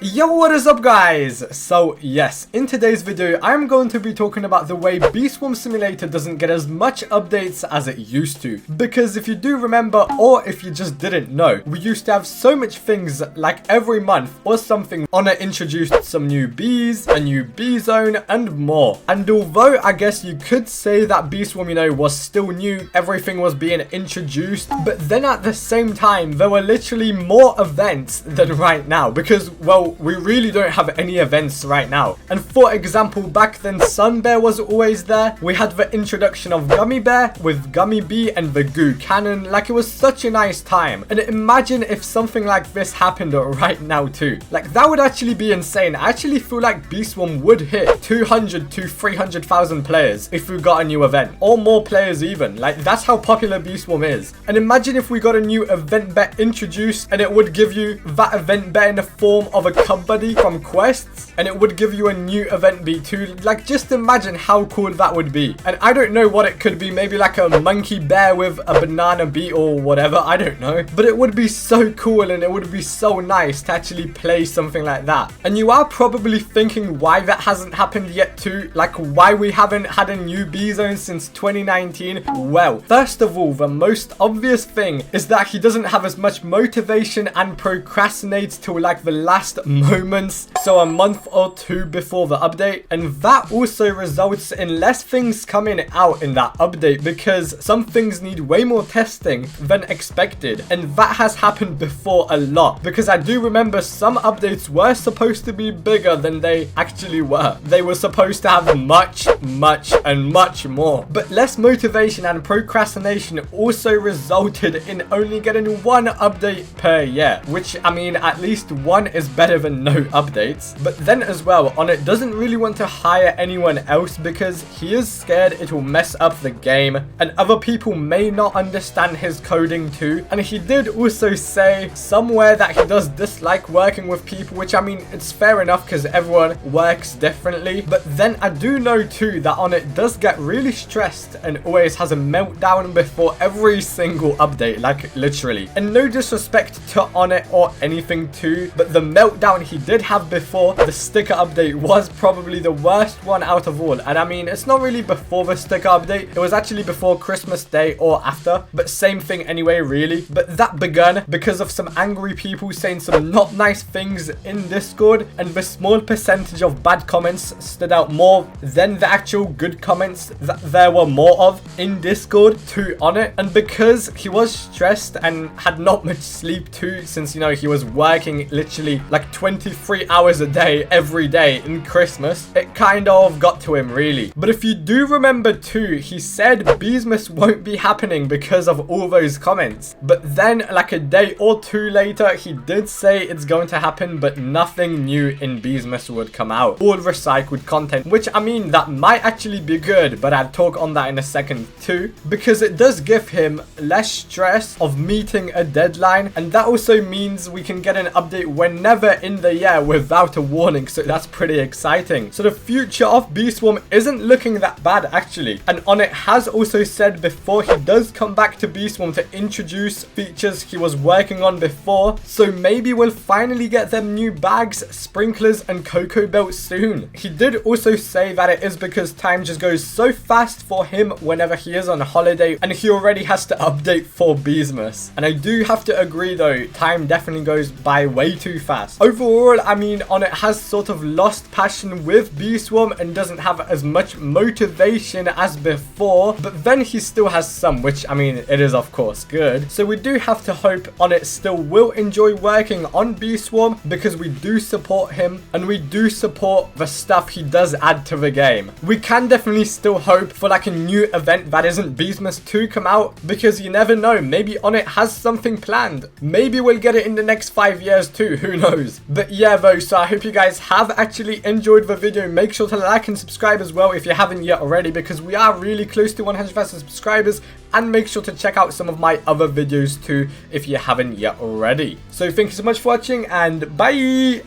Yo, what is up guys? So yes, in today's video I'm going to be talking about the way Beast Swarm Simulator doesn't get as much updates as it used to. Because if you do remember, or if you just didn't know, we used to have so much things like every month or something. Onett introduced some new bees, a new bee zone and more. And although I guess you could say that Beast Swarm, was still new, everything was being introduced, but then at the same time there were literally more events than right now because, well, we really don't have any events right now. And for example, back then Sun Bear was always there. We had the introduction of Gummy Bear with Gummy Bee and the Goo Cannon. Like, it was such a nice time. And imagine if something like this happened right now too. Like, that would actually be insane. I actually feel like Beast Swarm would hit 200 to 300,000 players if we got a new event, or more players even. Like, that's how popular Beast Swarm is. And imagine if we got a new event bet introduced and it would give you that event bet in the form of a company from quests, and it would give you a new event bee too. Like, just imagine how cool that would be. And I don't know what it could be, maybe like a monkey bear with a banana bee or whatever, I don't know, but it would be so cool and it would be so nice to actually play something like that. And you are probably thinking why that hasn't happened yet too, like why we haven't had a new bee zone since 2019. Well, first of all, the most obvious thing is that he doesn't have as much motivation and procrastinates till like the last moments, so a month or two before the update. And that also results in less things coming out in that update because some things need way more testing than expected, and that has happened before a lot. Because I do remember some updates were supposed to be bigger than they actually were. They were supposed to have much more, but less motivation and procrastination also resulted in only getting one update per year, which, I mean, at least one is better than no updates. But then as well, Onett doesn't really want to hire anyone else because he is scared it will mess up the game and other people may not understand his coding too. And he did also say somewhere that he does dislike working with people, which, I mean, it's fair enough because everyone works differently. But then I do know too that Onett does get really stressed and always has a meltdown before every single update, like literally. And no disrespect to Onett or anything too, but the meltdown he did have before the sticker update was probably the worst one out of all. And I mean, it's not really before the sticker update, it was actually before Christmas Day or after, but same thing anyway really. But that began because of some angry people saying some not nice things in Discord, and the small percentage of bad comments stood out more than the actual good comments that there were more of in Discord to Onett. And because he was stressed and had not much sleep too, since he was working literally like 23 hours a day every day in Christmas, it kind of got to him really. But if you do remember too, he said Beesmas won't be happening because of all those comments, but then like a day or two later he did say it's going to happen, but nothing new in Beesmas would come out, all recycled content, which, I mean, that might actually be good, but I'll talk on that in a second too, because it does give him less stress of meeting a deadline, and that also means we can get an update whenever in the year without a warning, so that's pretty exciting. So the future of Beast Swarm isn't looking that bad actually. And Onett has also said before he does come back to Beast Swarm to introduce features he was working on before, so maybe we'll finally get them new bags, sprinklers and cocoa belts soon. He did also say that it is because time just goes so fast for him whenever he is on holiday and he already has to update for Beesmas. And I do have to agree though, time definitely goes by way too fast. Overall, I mean, Onett has sort of lost passion with Beast Swarm and doesn't have as much motivation as before, but then he still has some, which, I mean, it is of course good. So we do have to hope Onett still will enjoy working on Beast Swarm because we do support him and we do support the stuff he does add to the game. We can definitely still hope for like a new event that isn't Beesmas to come out, because you never know, maybe Onett has something planned. Maybe we'll get it in the next 5 years too, who knows. But yeah though, so I hope you guys have actually enjoyed the video. Make sure to like and subscribe as well if you haven't yet already, because we are really close to 100,000 subscribers. And make sure to check out some of my other videos too if you haven't yet already. So thank you so much for watching, and bye!